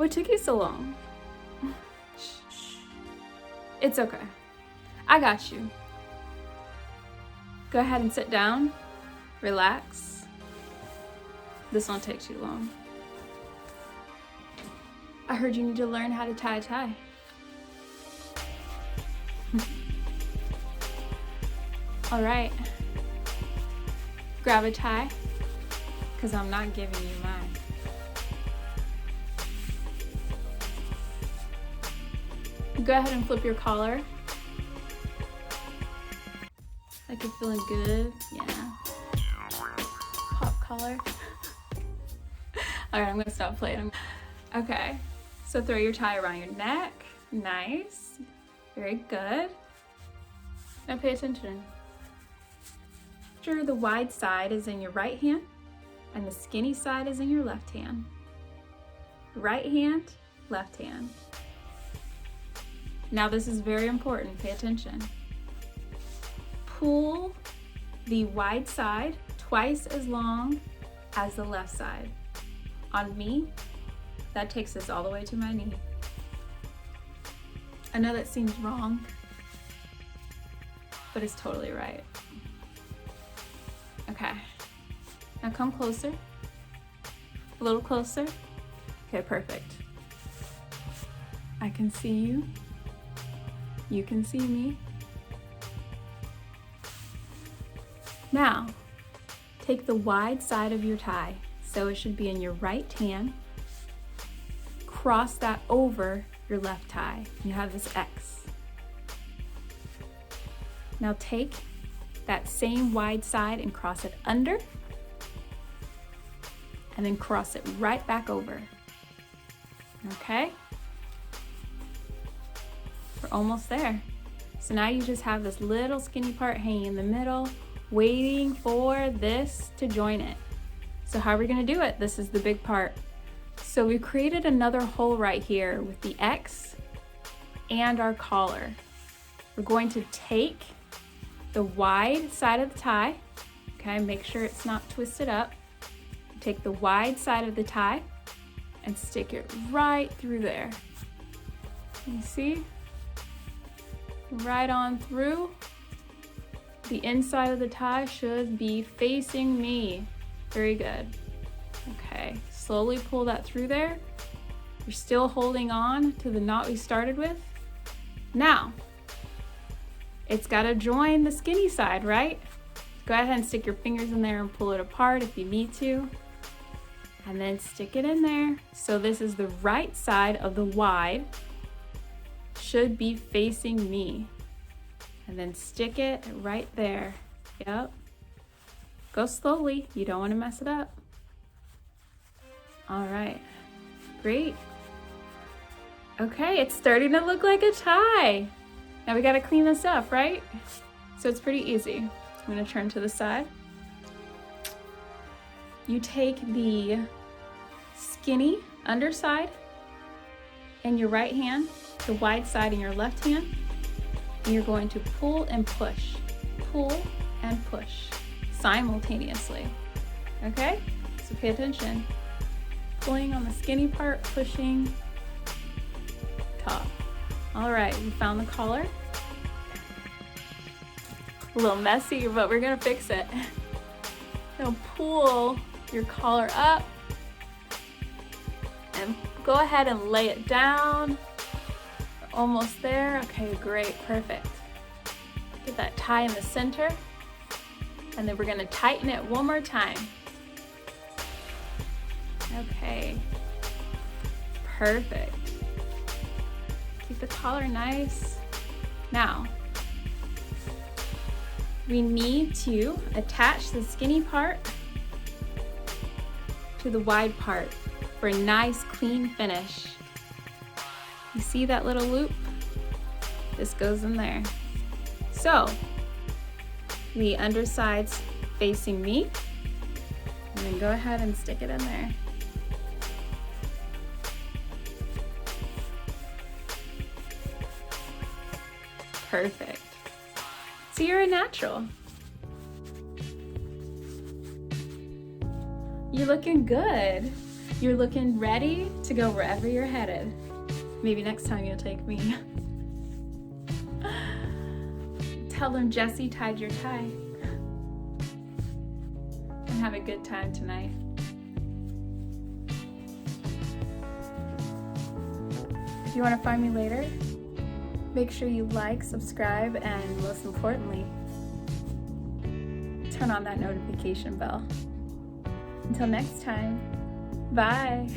What took you so long? Shh. It's okay. I got you. Go ahead and sit down. Relax. This won't take too long. I heard you need to learn how to tie a tie. All right. Grab a tie, because I'm not giving you mine. Go ahead and flip your collar. Like you're feeling good, yeah. Pop collar. All right, I'm gonna stop playing. Okay, so throw your tie around your neck. Nice, very good. Now pay attention. Sure, the wide side is in your right hand and the skinny side is in your left hand. Right hand, left hand. Now this is very important, pay attention. Pull the wide side twice as long as the left side. On me, that takes us all the way to my knee. I know that seems wrong, but it's totally right. Okay, now come closer, a little closer. Okay, perfect. I can see you, you can see me. Now, take the wide side of your tie, so it should be in your right hand, cross that over your left tie. You have this X. Now take that same wide side and cross it under, and then cross it right back over. Okay? We're almost there. So now you just have this little skinny part hanging in the middle, waiting for this to join it. So how are we gonna do it? This is the big part. So we created another hole right here with the X and our collar. We're going to take the wide side of the tie, okay, make sure it's not twisted up. Take the wide side of the tie and stick it right through there. You see? Right on through. The inside of the tie should be facing me. Very good. Okay, slowly pull that through there. You're still holding on to the knot we started with. Now, it's gotta join the skinny side, right? Go ahead and stick your fingers in there and pull it apart if you need to. And then stick it in there. So this is the right side of the wide. Should be facing me. And then stick it right there. Yep. Go slowly, you don't want to mess it up. All right, great. Okay, it's starting to look like a tie. Now we gotta clean this up, right? So it's pretty easy. I'm gonna turn to the side. You take the skinny underside in your right hand, the wide side in your left hand, and you're going to pull and push simultaneously. Okay, so pay attention. Pulling on the skinny part, pushing top. All right, we found the collar. A little messy, but we're gonna fix it. Now pull your collar up and go ahead and lay it down. We're almost there. Okay, great, perfect. Get that tie in the center, and then we're gonna tighten it one more time. Okay, perfect. Keep the collar nice. Now, we need to attach the skinny part to the wide part for a nice clean finish. You see that little loop? This goes in there. So, the underside's facing me, and then go ahead and stick it in there. Perfect. So you're a natural. You're looking good. You're looking ready to go wherever you're headed. Maybe next time you'll take me. Tell them Jessi tied your tie. And have a good time tonight. If you want to find me later, make sure you like, subscribe, and most importantly, turn on that notification bell. Until next time, bye.